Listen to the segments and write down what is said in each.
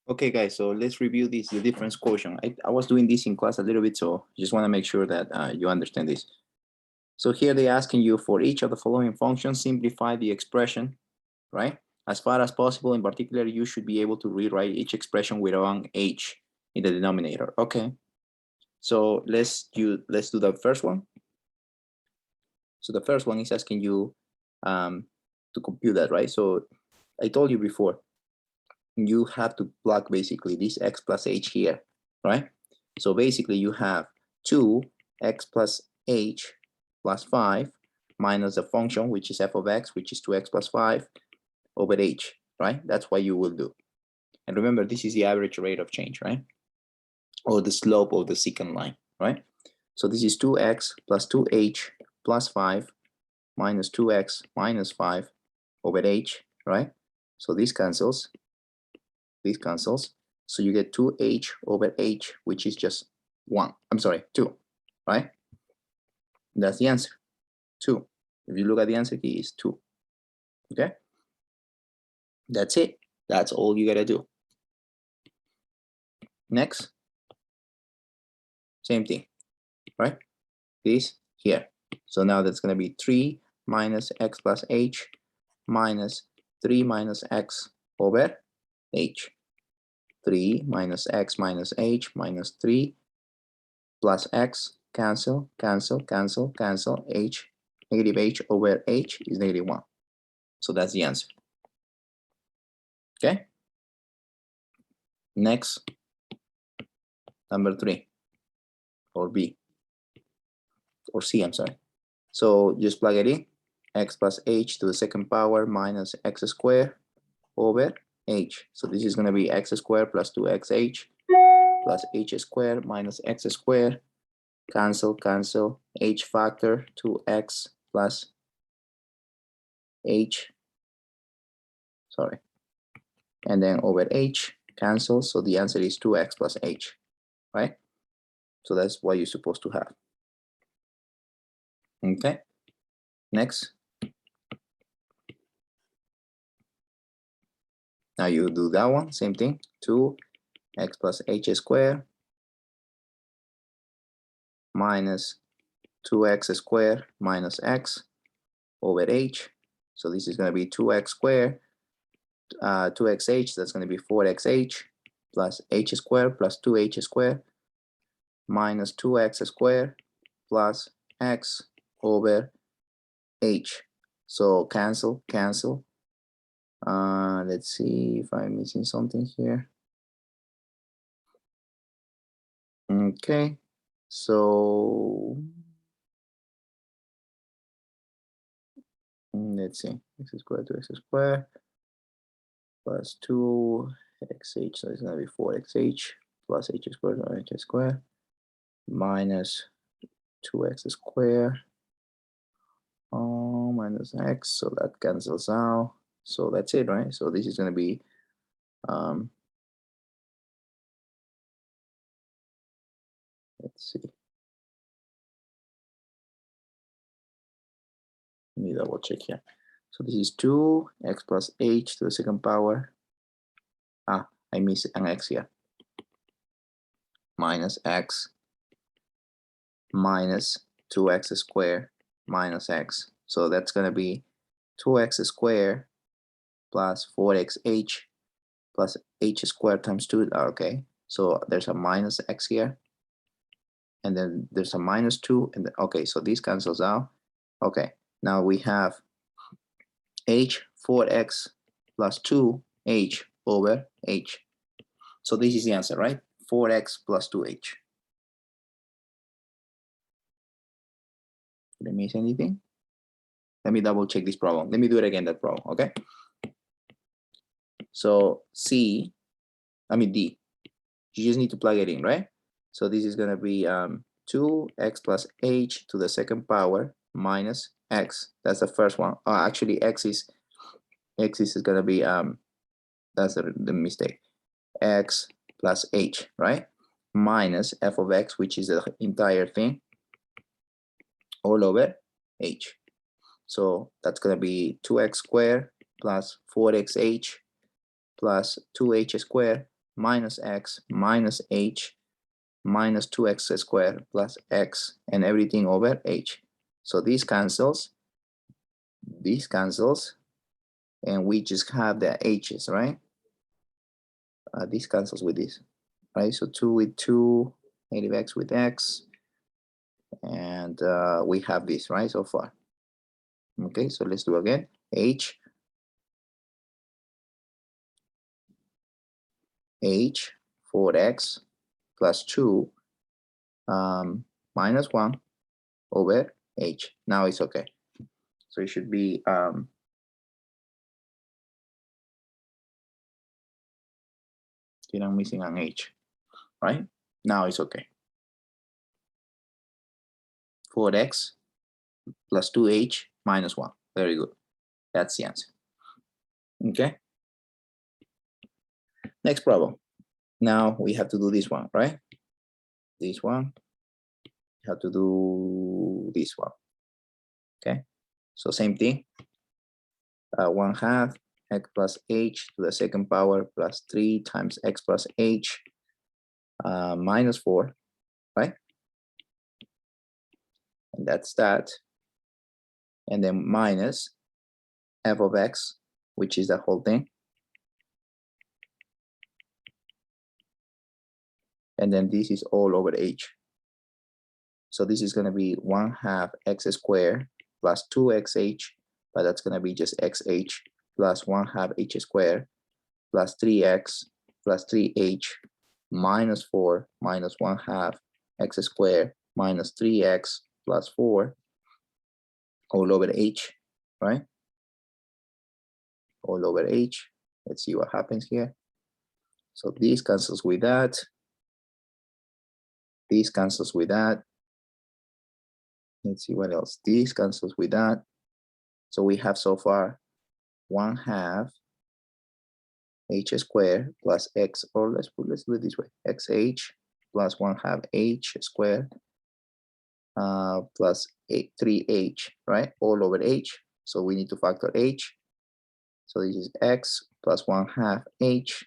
Okay, guys, so let's review this, the difference quotient. I was doing this in class a little bit, so just want to make sure that you understand this. So here they're asking you for each of the following functions, simplify the expression, right? As far as possible, in particular, you should be able to rewrite each expression with one h in the denominator. Okay, so let's do the first one. So the first one is asking you to compute that, right? So I told you before, you have to plug basically this x plus h here, right? So basically you have 2x plus h plus 5 minus the function, which is f of x, which is 2x plus 5 over h, right? That's what you will do. And remember, this is the average rate of change, right? Or the slope of the secant line, right? So this is 2x plus 2h plus 5 minus 2x minus 5 over h, right? So this cancels. This cancels. So you get 2h over h, which is just 1. I'm sorry, 2, right? That's the answer, 2. If you look at the answer key, it's 2. Okay? That's it. That's all you got to do. Next. Same thing, right? This here. So now that's going to be 3 minus x plus h minus 3 minus x over h. 3 minus x minus h minus 3 plus x, cancel, cancel, cancel, cancel, h, negative h over h is negative 1. So that's the answer. Okay? Next, number 3, or B, or C, I'm sorry. So just plug it in, x plus h to the second power minus x squared over h. So this is going to be x squared plus 2xh plus h squared minus x squared. Cancel, cancel, h factor 2x plus h, sorry, and then over h, cancel. So the answer is 2x plus h, right? So that's what you're supposed to have. Okay, next. Now you do that one, same thing, 2x plus h squared minus 2x squared minus x over h. So this is going to be 2x squared, 2xh, that's going to be 4xh plus h squared plus 2h squared minus 2x squared plus x over h. So cancel, cancel. Let's see if I'm missing something here. Okay, so let's see, x squared to x squared plus 2xh, so it's going to be 4xh plus h squared or h squared minus 2x squared minus x, so that cancels out. So that's it, right? So this is going to be let's see. Let me double check here. So this is 2x plus h to the second power. I missed an x here. Minus x minus 2x squared minus x. So that's going to be 2x squared plus 4xh plus h squared times 2. Okay, so there's a minus x here. And then there's a minus 2. And then, okay, so this cancels out. Okay, now we have h 4x plus 2h over h. So this is the answer, right? 4x plus 2h. Did I miss anything? Let me double check this problem. Let me do it again, that problem, okay? So D, you just need to plug it in, right? So this is gonna be 2x plus h to the second power minus x. That's the first one. Actually, x is gonna be, that's the mistake. X plus h, right? Minus f of x, which is the entire thing, all over h. So that's going to be 2x squared plus 4xh plus 2h squared minus x minus h minus 2x squared plus x and everything over h. So this cancels, and we just have the h's, right? This cancels with this, right? So 2 with 2, negative x with x, and we have this, right, so far. Okay, so let's do again. H 4x plus 2 minus 1 over h. Now it's okay. So it should be I'm missing an h, right? Now it's okay. 4x plus 2h minus 1. Very good. That's the answer. Okay. Next problem. Now we have to do this one, right? This one. We have to do this one. Okay. So same thing. 1/2 x plus h to the second power plus 3 times x plus h minus 4, right? And that's that. And then minus f of x, which is the whole thing. And then this is all over h. So this is going to be 1/2 x squared plus 2xh, but that's going to be just xh plus 1/2 h squared plus 3x plus 3h minus 4 minus 1/2 x squared minus 3x plus 4 all over h, right? All over h. Let's see what happens here. So this cancels with that. This cancels with that. Let's see what else. This cancels with that. So we have so far 1/2 h squared plus x, or let's do it this way, xh plus 1/2 h squared plus 3h, right? All over h. So we need to factor h. So this is x plus 1/2 h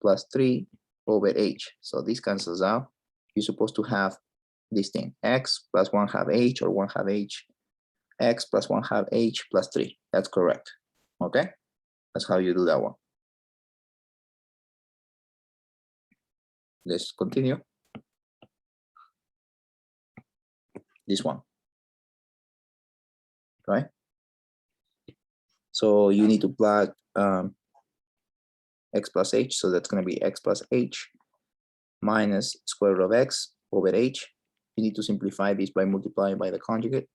plus 3 over h. So this cancels out. You're supposed to have this thing, x plus 1/2 h or 1/2 h, x plus 1/2 h plus 3. That's correct. Okay? That's how you do that one. Let's continue. This one, right? So you need to plug x plus h. So that's going to be x plus h minus square root of x over h. You need to simplify this by multiplying by the conjugate.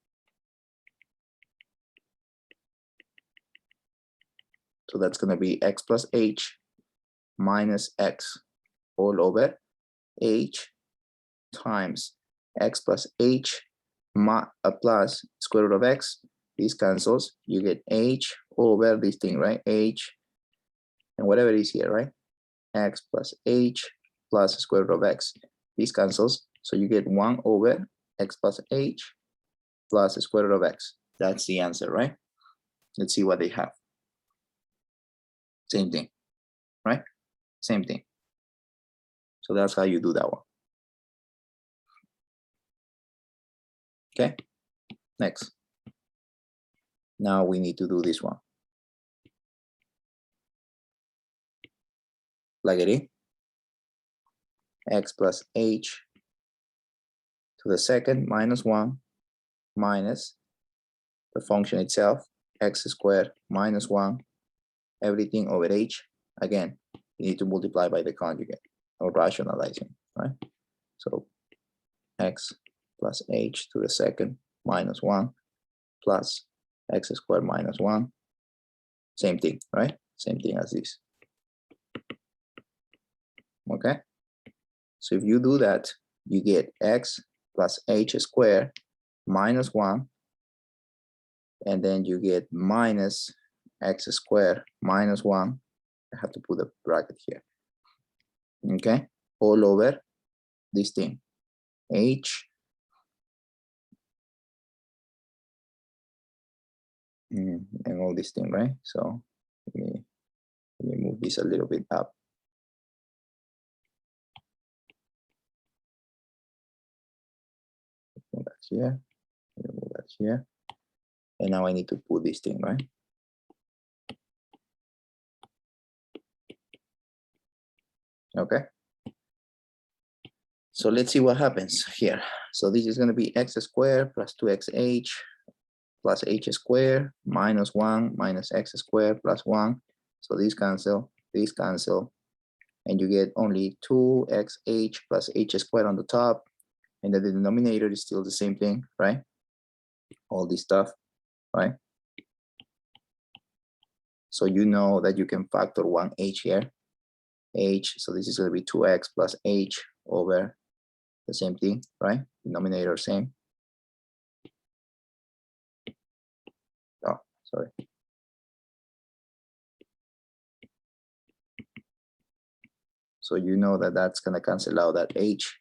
So that's going to be x plus h minus x all over h times x plus h plus square root of x. This cancels. You get h over this thing, right? H and whatever is here, right? X plus h plus square root of x. This cancels. So you get 1 over x plus h plus square root of x. That's the answer, right? Let's see what they have. Same thing, right? Same thing. So that's how you do that one. Okay, next. Now we need to do this one. Plug it in. X plus h to the second minus 1 minus the function itself, x squared minus 1, everything over h. Again, you need to multiply by the conjugate or rationalizing, right? So x plus h to the second minus 1 plus x squared minus 1. Same thing, right? Same thing as this. Okay? So if you do that, you get x plus h squared minus 1, and then you get minus x squared minus 1. I have to put a bracket here. Okay? All over this thing. H and all this thing, right? So let me move this a little bit up. here, remove that here. And now I need to put this thing, right? Okay. So let's see what happens here. So this is going to be x squared plus 2xh plus h squared minus 1 minus x squared plus 1. So these cancel, and you get only 2xh plus h squared on the top. And the denominator is still the same thing, right? All this stuff, right? So you know that you can factor 1h here, h. So this is going to be 2x plus h over the same thing, right? Denominator same. Oh, sorry. So you know that that's going to cancel out that h.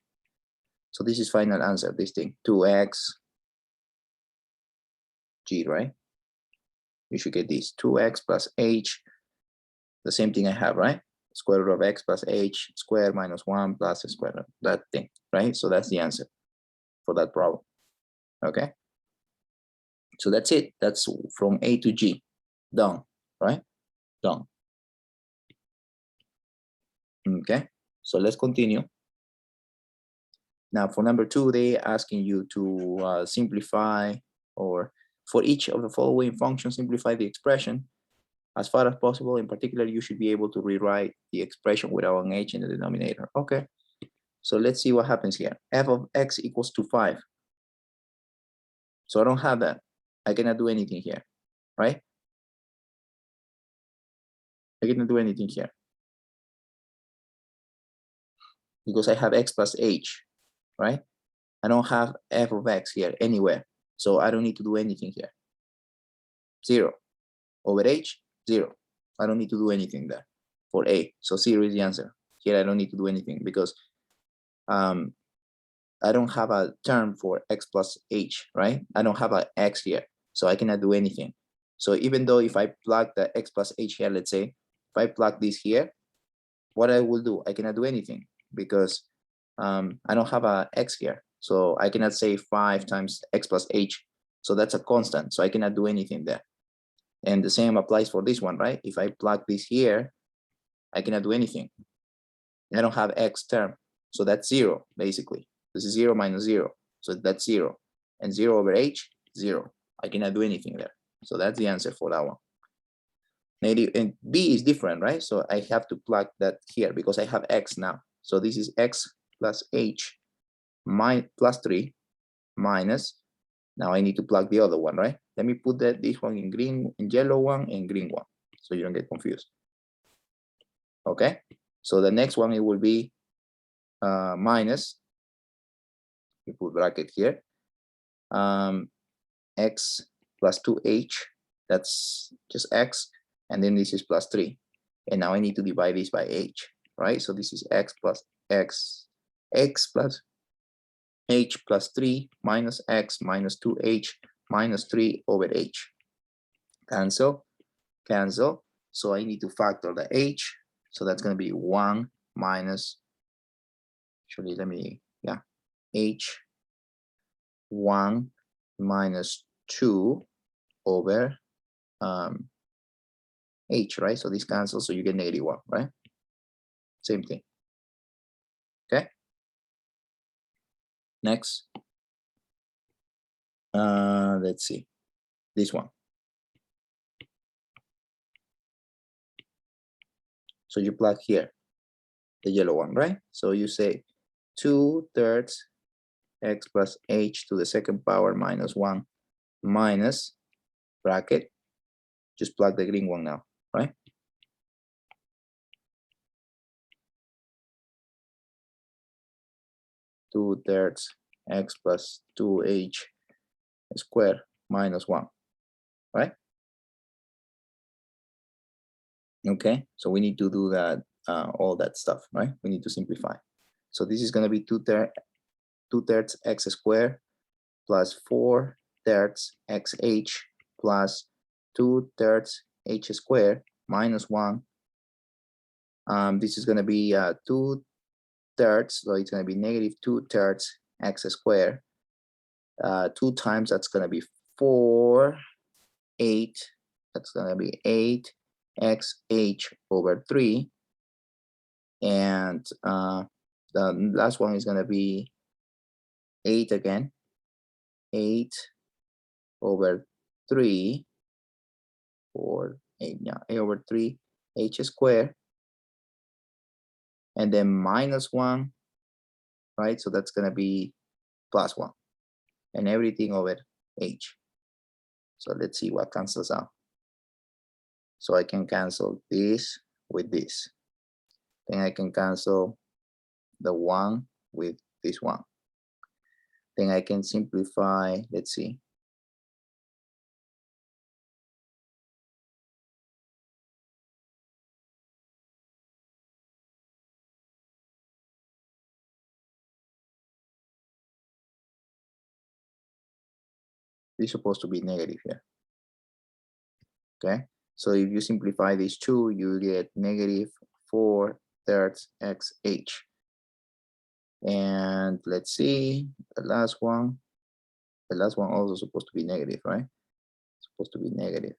So this is final answer, this thing, 2x g, right? You should get this 2x plus h, the same thing I have, right? Square root of x plus h squared minus 1 plus the square root, that thing, right? So that's the answer for that problem, okay? So that's it. That's from A to G, done, right? Done. Okay, so let's continue. Now for number 2, they asking you to simplify, or for each of the following functions, simplify the expression as far as possible. In particular, you should be able to rewrite the expression without an h in the denominator. Okay, so let's see what happens here. F of x equals to 5. So I don't have that. I cannot do anything here, right? I cannot do anything here because I have x plus h, right? I don't have f of x here anywhere. So I don't need to do anything here. 0 over h, 0. I don't need to do anything there for a. So 0 is the answer. Here I don't need to do anything because I don't have a term for x plus h, right? I don't have an x here, so I cannot do anything. So even though if I plug the x plus h here, let's say, if I plug this here, what I will do, I cannot do anything because I don't have a x here. So I cannot say 5 times x plus h. So that's a constant, so I cannot do anything there. And the same applies for this one, right? If I plug this here, I cannot do anything. I don't have x term, so that's 0, basically. This is 0 minus 0, so that's 0. And 0 over h, 0. I cannot do anything there. So that's the answer for that one. Negative, and b is different, right? So I have to plug that here because I have x now. So this is x plus h plus 3 minus, now I need to plug the other one, right? Let me put this one in green, in yellow one, and green one, so you don't get confused. Okay, so the next one, it will be minus, we put bracket here, x plus 2h, that's just x, and then this is plus 3. And now I need to divide this by h, right? So this is x plus x plus h plus 3 minus x minus 2h minus 3 over h. Cancel, cancel. So I need to factor the h. So that's going to be 1 minus, actually, let me, yeah, h 1 minus 2 over h, right? So this cancels, so you get -1, right? Same thing. Okay. Next. Let's see. This one. So you plug here, the yellow one, right? So you say 2/3 x plus h to the second power minus 1 minus bracket. Just plug the green one now, right? Two-thirds x plus 2h squared minus 1, right? Okay, so we need to do that, all that stuff, right? We need to simplify. So this is going to be 2/3 x squared plus 4/3 xh plus 2/3 h squared minus 1. This is going to be 2/3, so it's going to be -2/3 x squared 2 times, that's going to be 4, 8, that's going to be 8xh over 3. And the last one is going to be 8 again, 8 over 3, or 8, yeah, 8 over 3 h squared, and then minus 1, right? So that's going to be plus 1, and everything over h. So let's see what cancels out. So I can cancel this with this. Then I can cancel the 1 with this one. Then I can simplify, let's see. This is supposed to be negative here. Okay, so if you simplify these two, you get negative 4/3 xh. And let's see, the last one also supposed to be negative, right? It's supposed to be negative.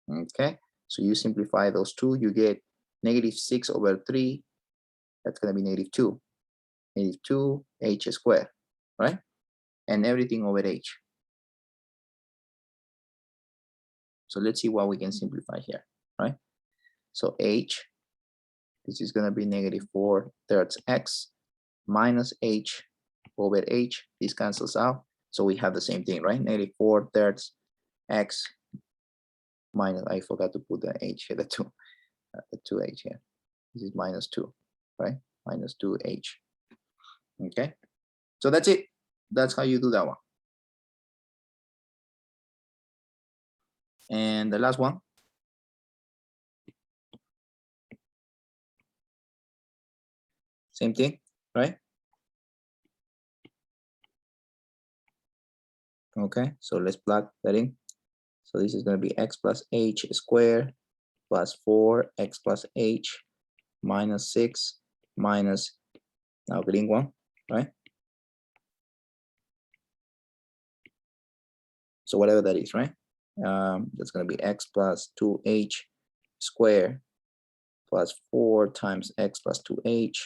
Okay, so you simplify those two, you get negative 6 over 3. That's going to be negative 2. Negative 2 h squared, right? And everything over h. So let's see what we can simplify here, right? So h, this is going to be negative 4/3 x minus h over h. This cancels out. So we have the same thing, right? Negative 4/3 x minus, I forgot to put the h here, the 2h here. This is minus 2, right? Minus 2h. Okay, so that's it. That's how you do that one. And the last one. Same thing, right? Okay, so let's plug that in. So this is going to be x plus h squared plus 4x plus h minus 6 minus, now green one, right? So whatever that is, right? That's going to be x plus 2h squared plus 4 times x plus 2h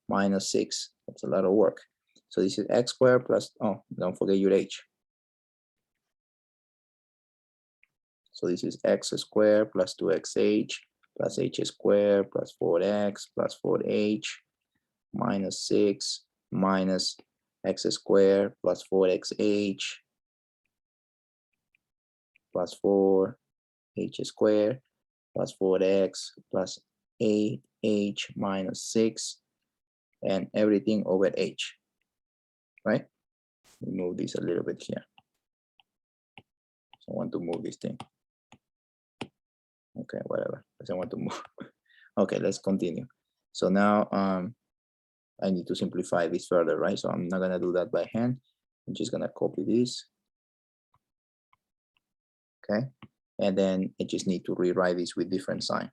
minus 6. That's a lot of work. So this is x squared plus, oh, don't forget your h. So this is x squared plus 2xh plus h squared plus 4x plus 4h minus 6 minus x squared plus 4xh plus 4h squared plus 4x plus 8h minus 6 and everything over h, right? Move this a little bit here. So I want to move this thing. Okay, whatever. I want to move. Okay, let's continue. So now I need to simplify this further, right? So I'm not gonna do that by hand. I'm just gonna copy this. Okay, and then I just need to rewrite this with different sign.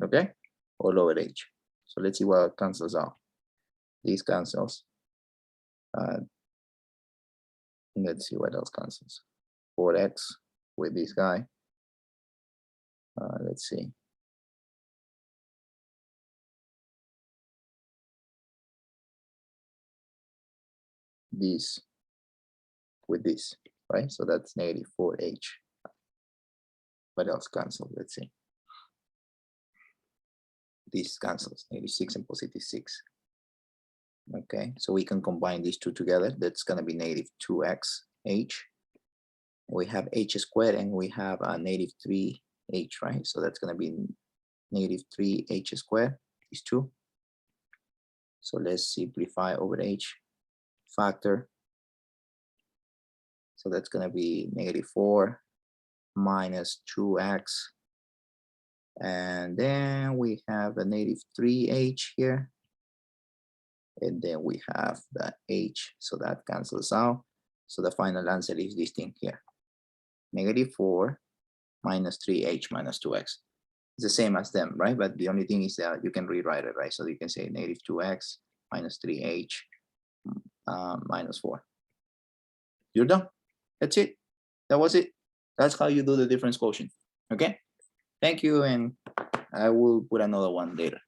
Okay, all over h. So let's see what cancels out. These cancels. Let's see what else cancels. 4x with this guy. Let's see. This with this, right? So that's negative 4h. What else cancels? Let's see. This cancels, negative 6 and positive 6. Okay, so we can combine these two together. That's going to be negative 2xh. We have h squared and we have a negative 3h, right? So that's going to be negative 3h squared, these two. So let's simplify over h factor. So that's going to be negative 4 minus 2x. And then we have a negative 3h here. And then we have the h, so that cancels out. So the final answer is this thing here. Negative 4 minus 3h minus 2x. It's the same as them, right? But the only thing is that you can rewrite it, right? So you can say negative 2x minus 3h minus 4. You're done. That's it. That was it. That's how you do the difference quotient. Okay. Thank you. And I will put another one later.